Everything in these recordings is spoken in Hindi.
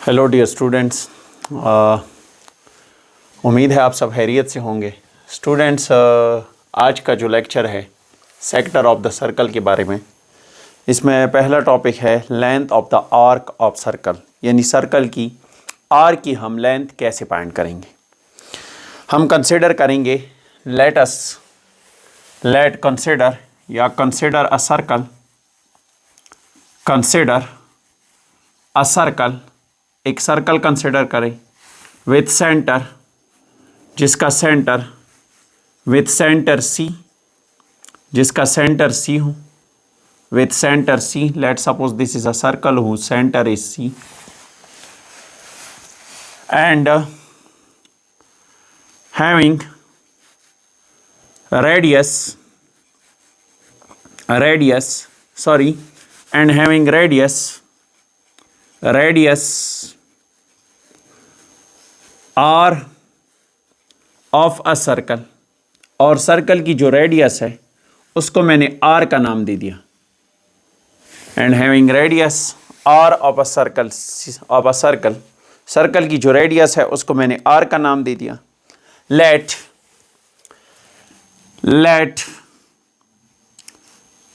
Hello dear students. उम्मीद है आप सब खैरियत से होंगे। स्टूडेंट्स, आज का जो लेक्चर है सेक्टर ऑफ द सर्कल के बारे में, इसमें पहला टॉपिक है length of the arc of circle, यानी सर्कल की आर्क की हम लेंथ कैसे फाइंड करेंगे। हम कंसिडर करेंगे लेट कंसिडर या consider a circle, consider a circle, एक सर्कल कंसिडर करें विथ सेंटर, जिसका सेंटर विथ सेंटर सी, जिसका सेंटर सी हो, with centre C. Let suppose this is a circle who centre is C and having radius and having radius r of a circle, और सर्कल की जो रेडियस है उसको मैंने r का नाम दे दिया। And having radius r of a circle, circle की जो रेडियस है उसको मैंने r का नाम दे दिया। let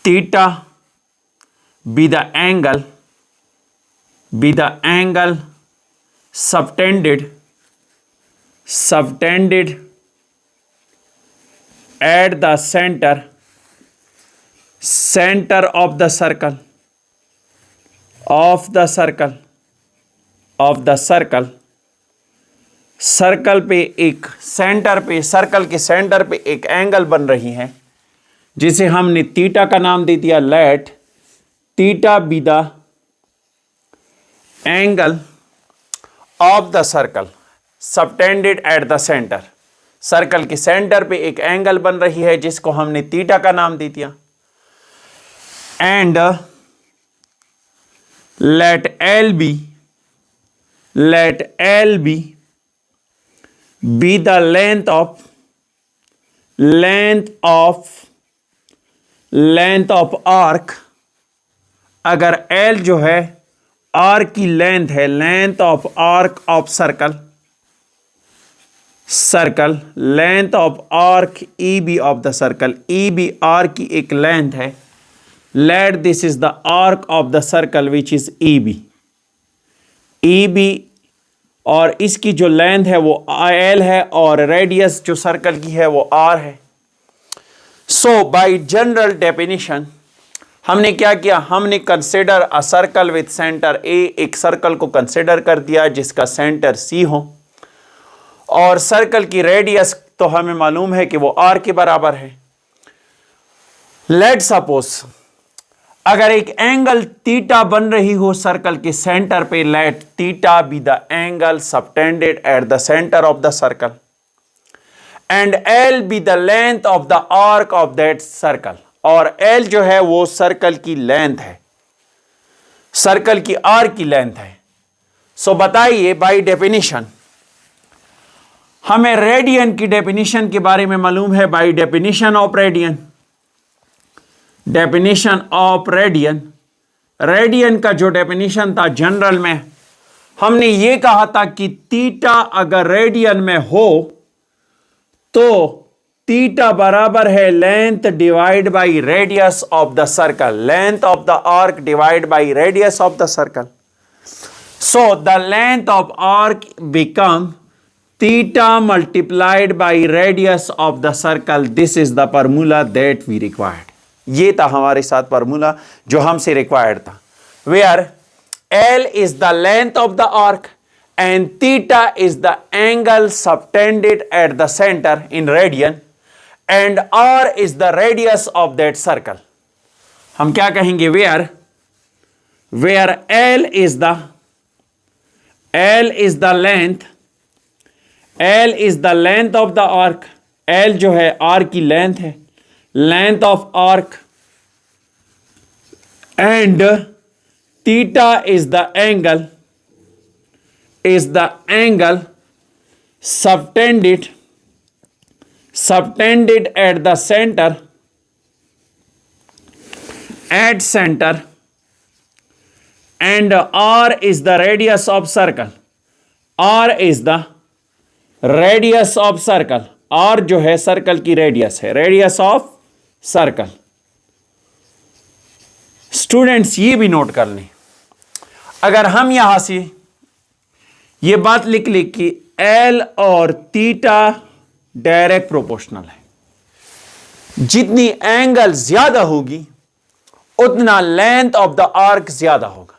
theta be the angle subtended at the center of the circle, circle पे एक सेंटर पे, सर्कल के सेंटर पे एक एंगल बन रही है जिसे हमने थीटा का नाम दे दिया। Let theta be the angle of the circle subtended at the centre, circle के सेंटर पे एक एंगल बन रही है जिसको हमने थीटा का नाम दे दिया। And let L be be the length of arc। अगर L जो है आर्क की लेंथ है, length of arc of circle, length of arc EB of the circle, EB arc की एक लेंथ है। Let this is the arc of the circle which is EB, और इसकी जो लेंथ है वो L है और रेडियस जो सर्कल की है वो R है। सो बाय जनरल डेफिनेशन हमने क्या किया, हमने consider a circle with centre A, एक सर्कल को कंसिडर कर दिया जिसका सेंटर C हो, और सर्कल की रेडियस तो हमें मालूम है कि वो R के बराबर है। लेट सपोज अगर एक एंगल थीटा बन रही हो सर्कल के सेंटर पे, let theta be the angle subtended at the centre of the circle and L be the length of the arc of that circle, और एल जो है वो सर्कल की लेंथ है, सर्कल की आर्क की लेंथ है। सो बताइए बाय डेफिनेशन, हमें रेडियन की डेफिनेशन के बारे में मालूम है। बाय डेफिनेशन ऑफ रेडियन का जो डेफिनेशन था जनरल में, हमने ये कहा था कि थीटा अगर रेडियन में हो तो थीटा बराबर है length divide by radius of the circle, length of the arc divide by radius of the circle. So the length of arc become theta multiplied by radius of the circle. This is the formula that we required. ये था हमारे साथ फार्मूला जो हमसे रिक्वायर्ड था, where L is the length of the arc and theta is the angle subtended at the centre in radian and R is the radius of that circle. हम क्या कहेंगे, where L is the length of the arc, L जो है R की लेंथ है, length of arc, and theta is the angle subtended at the center and r is the radius of circle. r is the radius of circle. r जो है सर्कल की रेडियस है, रेडियस ऑफ सर्कल. स्टूडेंट्स ये भी नोट कर लें, अगर हम यहां से ये बात लिख ली कि L और थीटा डायरेक्ट प्रोपोर्शनल है, जितनी एंगल ज्यादा होगी उतना लेंथ ऑफ द आर्क ज्यादा होगा,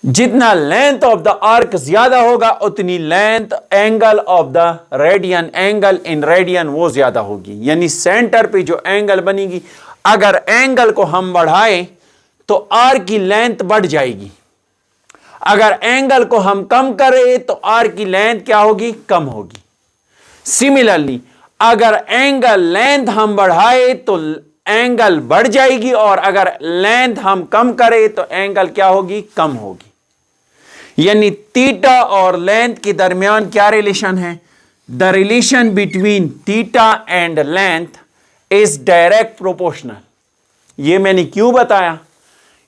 जितना लेंथ ऑफ द आर्क ज्यादा होगा उतनी length angle of the radian, angle in radian वो ज्यादा होगी. यानी सेंटर पे जो एंगल बनेगी, अगर एंगल को हम बढ़ाएं तो आर्क की लेंथ बढ़ जाएगी, अगर एंगल को हम कम करें तो आर्क की लेंथ क्या होगी, कम होगी. सिमिलरली अगर एंगल लेंथ हम बढ़ाए तो एंगल बढ़ जाएगी और अगर लेंथ हम कम करें तो एंगल क्या होगी, कम होगी. यानी थीटा और लेंथ के दरमियान क्या रिलेशन है, the relation between theta and length is direct proportional. यह मैंने क्यों बताया,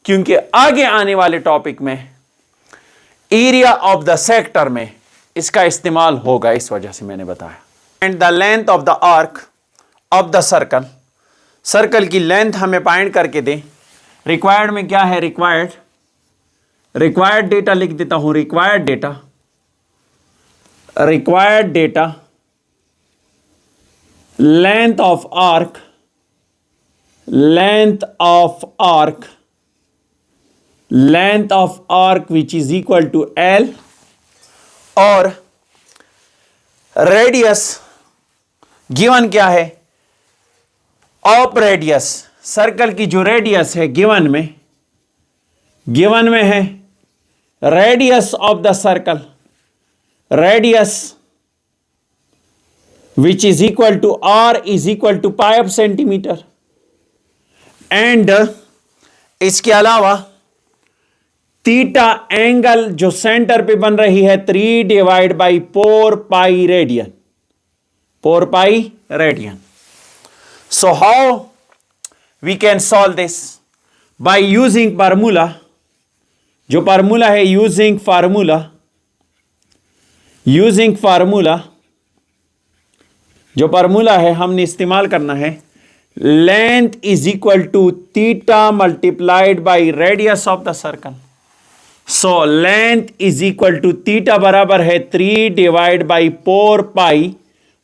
क्योंकि आगे आने वाले टॉपिक में एरिया ऑफ द सेक्टर में इसका इस्तेमाल होगा, इस वजह से मैंने बताया. And the length of the arc of the circle, circle की लेंथ हमें फाइंड करके दें. रिक्वायर्ड में क्या है, रिक्वायर्ड डेटा लिख देता हूं. Required data length of arc which is equal to L और रेडियस गिवन क्या है, ऑफ रेडियस, सर्कल की जो रेडियस है गिवन में है radius of the circle, radius which is equal to r is equal to pi of centimetre. And इसके अलावा थीटा एंगल जो सेंटर पे बन रही है 3 divide by 4 pi radian. So how we can solve this? By using formula. जो फार्मूला है, यूजिंग फार्मूला जो फार्मूला है हमने इस्तेमाल करना है, length is equal to theta multiplied by radius of the circle. So length is equal to theta बराबर है 3 divide by 4 pi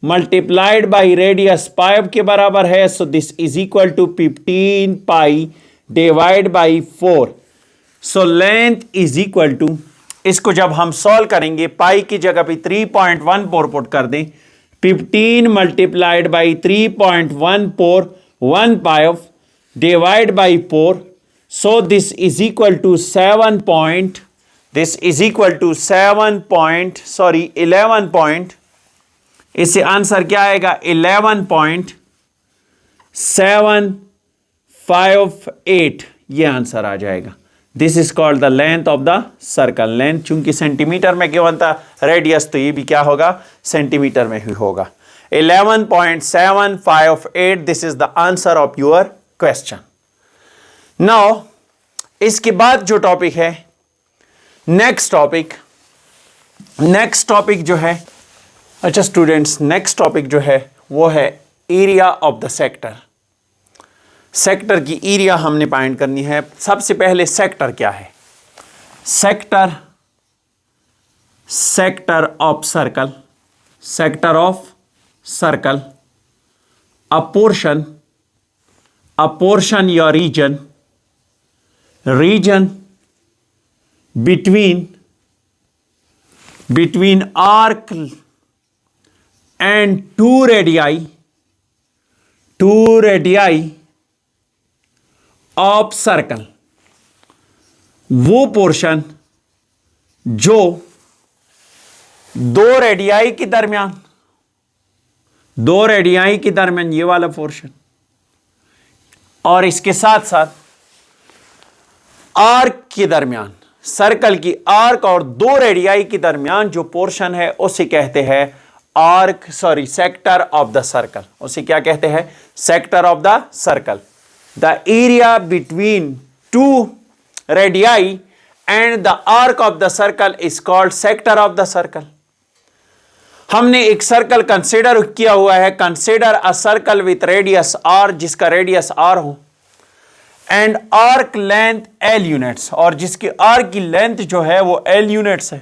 multiplied by radius pi के बराबर है. So this is equal to 15 pi divide by 4. So length is equal to, इसको जब हम सॉल्व करेंगे पाई की जगह पे 3.14 पुट कर दें, 15 multiplied by 3.14 1 pi of divide by 4. So this is equal to 11 point, इससे आंसर क्या आएगा, 11.758 ये आंसर आ जाएगा. This is called the length of the circle. Length चूंकि सेंटीमीटर में गिवन था, रेडियस तो ये भी क्या होगा, सेंटीमीटर में ही होगा. 11.758 this is the answer of your question. Now इसके बाद जो टॉपिक है, नेक्स्ट टॉपिक जो है, अच्छा स्टूडेंट्स, नेक्स्ट टॉपिक जो है वो है area of the sector. Sector की एरिया हमने फाइंड करनी है. सबसे पहले सेक्टर क्या है, sector of circle, a portion या region between arc and two radii of circle. वो पोर्शन जो दो रेडियाई के दरमियान ये वाला पोर्शन, और इसके साथ साथ आर्क के दरमियान, सर्कल की आर्क और दो रेडियाई के दरमियान जो पोर्शन है उसे कहते हैं सेक्टर ऑफ द सर्कल. उसे क्या कहते हैं, sector of the circle. The area between two radii and the arc of the circle is called sector of the circle. हमने एक सर्कल कंसीडर किया हुआ है, consider a circle with radius r, जिसका रेडियस r हो, and arc length l units, और जिसकी आर्क की लेंथ जो है वो l यूनिट्स है,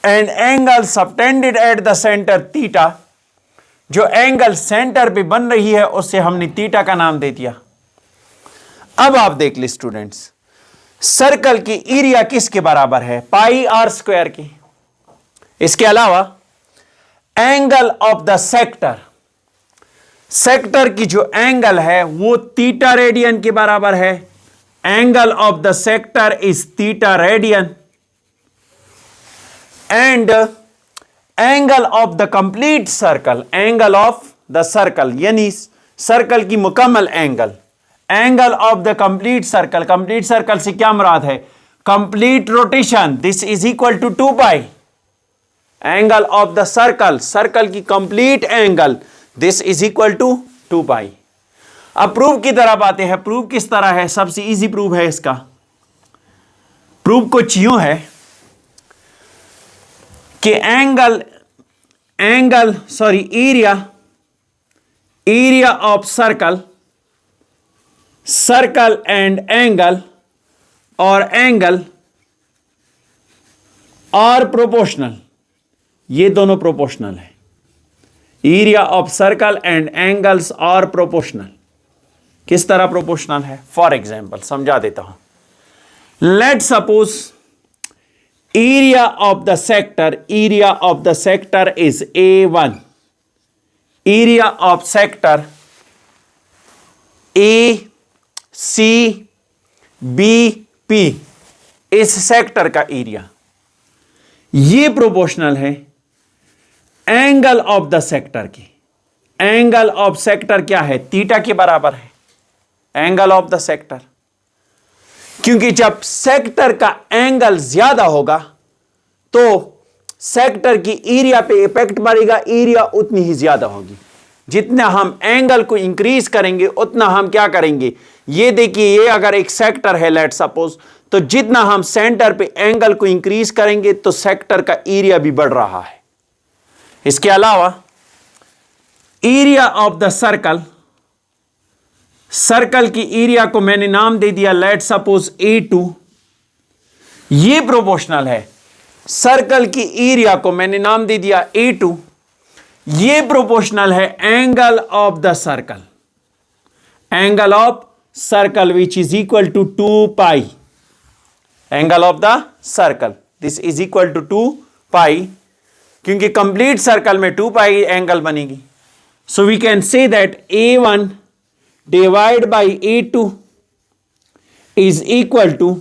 and angle subtended at the centre theta, जो एंगल सेंटर पे बन रही है उससे हमने थीटा का नाम दे दिया। अब आप देख ली स्टूडेंट्स, सर्कल की एरिया किसके बराबर है? पाई आर स्क्वायर की। इसके अलावा angle of the sector, sector की जो एंगल है वो थीटा रेडियन के बराबर है। Angle of the sector is theta radian, and angle of the complete circle, angle of the circle यानी सर्कल की मुकम्मल angle, angle of the complete circle, complete circle से क्या मुराद है? Complete rotation, this is equal to 2 pi. Angle of the circle, circle की complete angle, this is equal to 2 pi. अब प्रूफ की तरफ आते हैं। प्रूफ किस तरह है? सबसे इजी प्रूफ है इसका। प्रूफ कुछ यूं है कि area of circle, circle and angle और एंगल आर प्रोपोर्शनल, ये दोनों प्रोपोर्शनल है। Area of circle and angles are proportional. किस तरह प्रोपोर्शनल है? फॉर एग्जाम्पल समझा देता हूं। Let suppose area of the sector, area of the sector is A1, area of sector ACBP, इस सेक्टर का एरिया, ये प्रोपोर्शनल है एंगल ऑफ द सेक्टर की। एंगल ऑफ सेक्टर क्या है? थीटा के बराबर है एंगल ऑफ द सेक्टर, क्योंकि जब सेक्टर का एंगल ज्यादा होगा तो सेक्टर की एरिया पे इफेक्ट पड़ेगा, एरिया उतनी ही ज्यादा होगी। जितना हम एंगल को इंक्रीज करेंगे उतना हम क्या करेंगे? ये देखिए, ये अगर एक सेक्टर है लेट सपोज, तो जितना हम सेंटर पे एंगल को इंक्रीज करेंगे तो सेक्टर का एरिया भी बढ़ रहा है। इसके अलावा area of the circle, circle की एरिया को मैंने नाम दे दिया लेट सपोज A2, ये प्रोपोर्शनल है। सर्कल की एरिया को मैंने नाम दे दिया A2, ये प्रोपोर्शनल है angle of the circle, angle of circle which is equal to 2 pi. Angle of the circle this is equal to 2 pi, क्योंकि कंप्लीट सर्कल में 2 पाई एंगल बनेगी। So we can say that A1 divide by A2 is equal to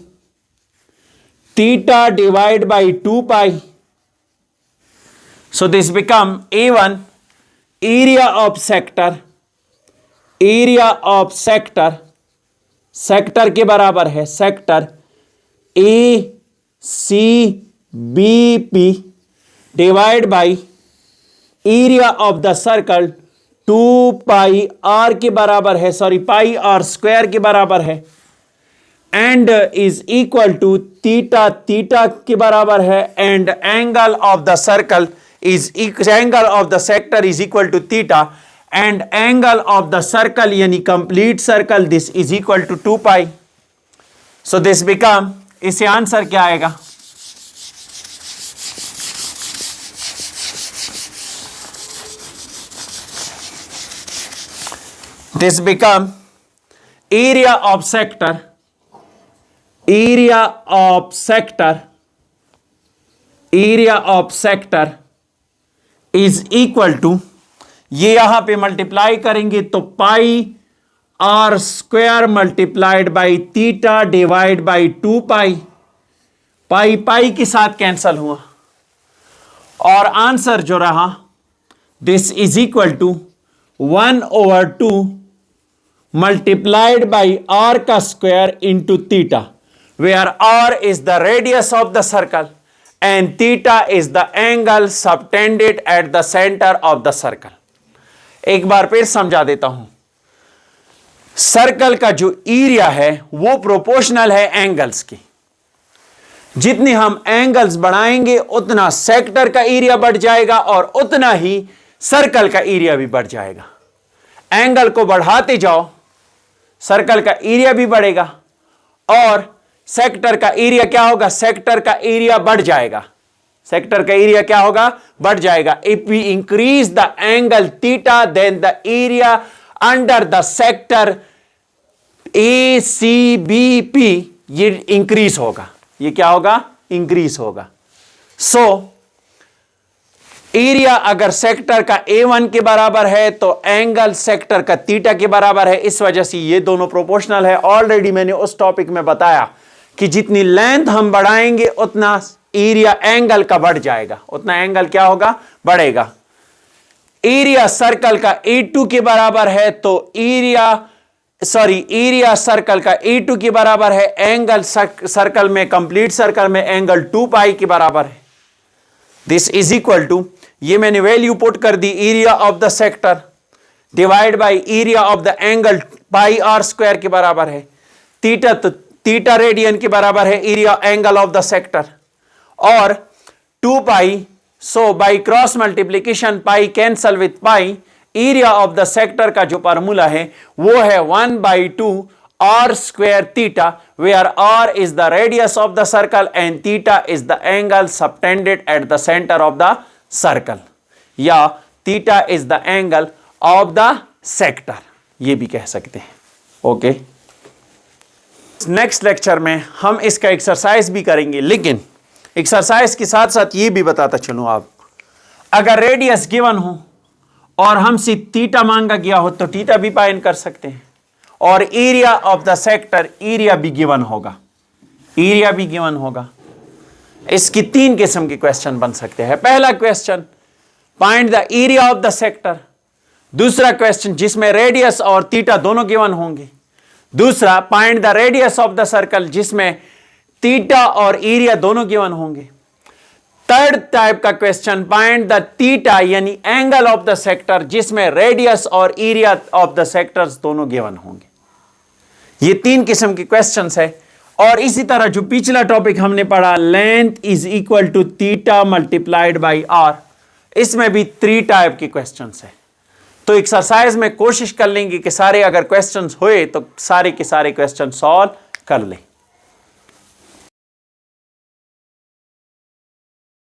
theta divide by 2 pi. So this become A1 area of sector, area of sector, sector के बराबर है sector ACBP divide by area of the circle 2 pi r के बराबर है, सॉरी पाई आर स्क्वायर के बराबर है, and is equal to theta, theta के बराबर है, and angle of the circle is angle of the sector is equal to theta, and angle of the circle यानी complete circle this is equal to 2 pi. So this become, इसे आंसर क्या आएगा? This become area of sector, area of sector, area of sector is equal to, ये यहां पे मल्टीप्लाई करेंगे तो pi r square multiplied by theta divide by 2 pi, pi pi के साथ कैंसल हुआ, और आंसर जो रहा this is equal to 1/2 multiplied by r का square into theta, where r is the radius of the circle and theta is the angle subtended at the center of the circle. एक बार फिर समझा देता हूं। सर्कल का जो एरिया है वो प्रोपोर्शनल है एंगल्स की। जितने हम एंगल्स बढ़ाएंगे उतना सेक्टर का एरिया बढ़ जाएगा और उतना ही सर्कल का एरिया भी बढ़ जाएगा। एंगल को बढ़ाते जाओ, सर्कल का एरिया भी बढ़ेगा और सेक्टर का एरिया क्या होगा? सेक्टर का एरिया बढ़ जाएगा। सेक्टर का एरिया क्या होगा? बढ़ जाएगा। If we increase the angle theta then the area under the sector A C B P ये इंक्रीज होगा। ये क्या होगा? इंक्रीज होगा। सो एरिया अगर सेक्टर का A1 के बराबर है तो एंगल सेक्टर का थीटा के बराबर है। इस वजह से ये दोनों प्रोपोर्शनल है। ऑलरेडी मैंने उस टॉपिक में बताया कि जितनी लेंथ हम बढ़ाएंगे उतना एरिया एंगल का बढ़ जाएगा, उतना एंगल क्या होगा? बढ़ेगा। एरिया सर्कल का A2 के बराबर है तो एरिया सर्कल का A2 के बराबर है। एंगल सर्कल में, कंप्लीट सर्कल में एंगल 2 पाई के बराबर है। दिस इज इक्वल टू, ये मैंने वैल्यू पुट कर दी, area of the sector divide by area of the angle pi r square के बराबर है। थीटा तो थीटा रेडियन के बराबर है area angle of the sector और 2 pi. So by cross multiplication pi cancel with pi, area of the sector का जो फार्मूला है वो है 1/2 r square theta, where r is the radius of the circle and theta is the angle subtended at the center of the circle, या theta is the angle of the sector, ये भी कह सकते हैं। ओके, नेक्स्ट लेक्चर में हम इसका एक्सरसाइज भी करेंगे, लेकिन एक्सरसाइज के साथ साथ ये भी बताता चलूं, आप अगर रेडियस गिवन हो और हमसे थीटा मांगा गया हो तो थीटा भी फाइंड कर सकते हैं और area of the sector, area भी गिवन होगा, एरिया भी गिवन होगा। इसकी 3 किस्म के क्वेश्चन बन सकते हैं। पहला question find the area of the sector, दूसरा क्वेश्चन जिसमें रेडियस और थीटा दोनों गिवन होंगे, दूसरा find the radius of the circle जिसमें थीटा और एरिया दोनों गिवन होंगे। थर्ड टाइप का क्वेश्चन फाइंड द थीटा यानी एंगल ऑफ द सेक्टर जिसमें रेडियस और एरिया ऑफ द सेक्टर्स दोनों गिवन होंगे। ये 3 किस्म के क्वेश्चंस है। और इसी तरह जो पिछला टॉपिक हमने पढ़ा, length is equal to theta multiplied by r, इसमें भी 3 टाइप के क्वेश्चंस है। तो एक्सरसाइज में कोशिश कर लेंगे कि सारे अगर क्वेश्चंस हुए तो सारे के सारे क्वेश्चन सॉल्व कर लें।